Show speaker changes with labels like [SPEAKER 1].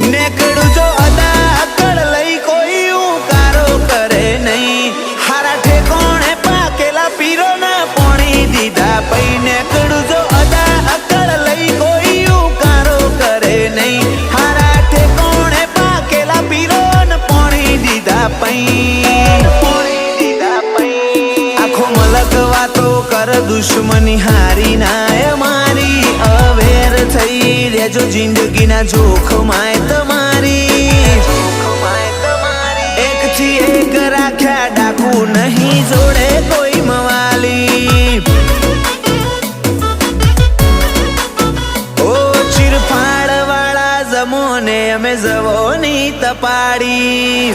[SPEAKER 1] નેકડું જો અદા અકળ લઈ કોઈ ઉકારો કરે નહીં હારા ઠેકોણે પાકેલા પીરો ના પોણી દીધા પઈ નેકડું જો અદા અકળ લઈ કોઈ ઉકારો કરે નહીં હારા ઠેકોણે પાકેલા પીરો ને પોણી દીધા પઈ આખો મલક વાતો કર દુશ્મની હારી ના મારી અવેર થઈ રેજો જિંદગીના જોખમાય તમારી એક થી એક રાખ્યા ડાકુ નહીં જોડે કોઈ મવાલી ઓ ચીરફાડ વાળા જમોને અમે જવોની તપાડી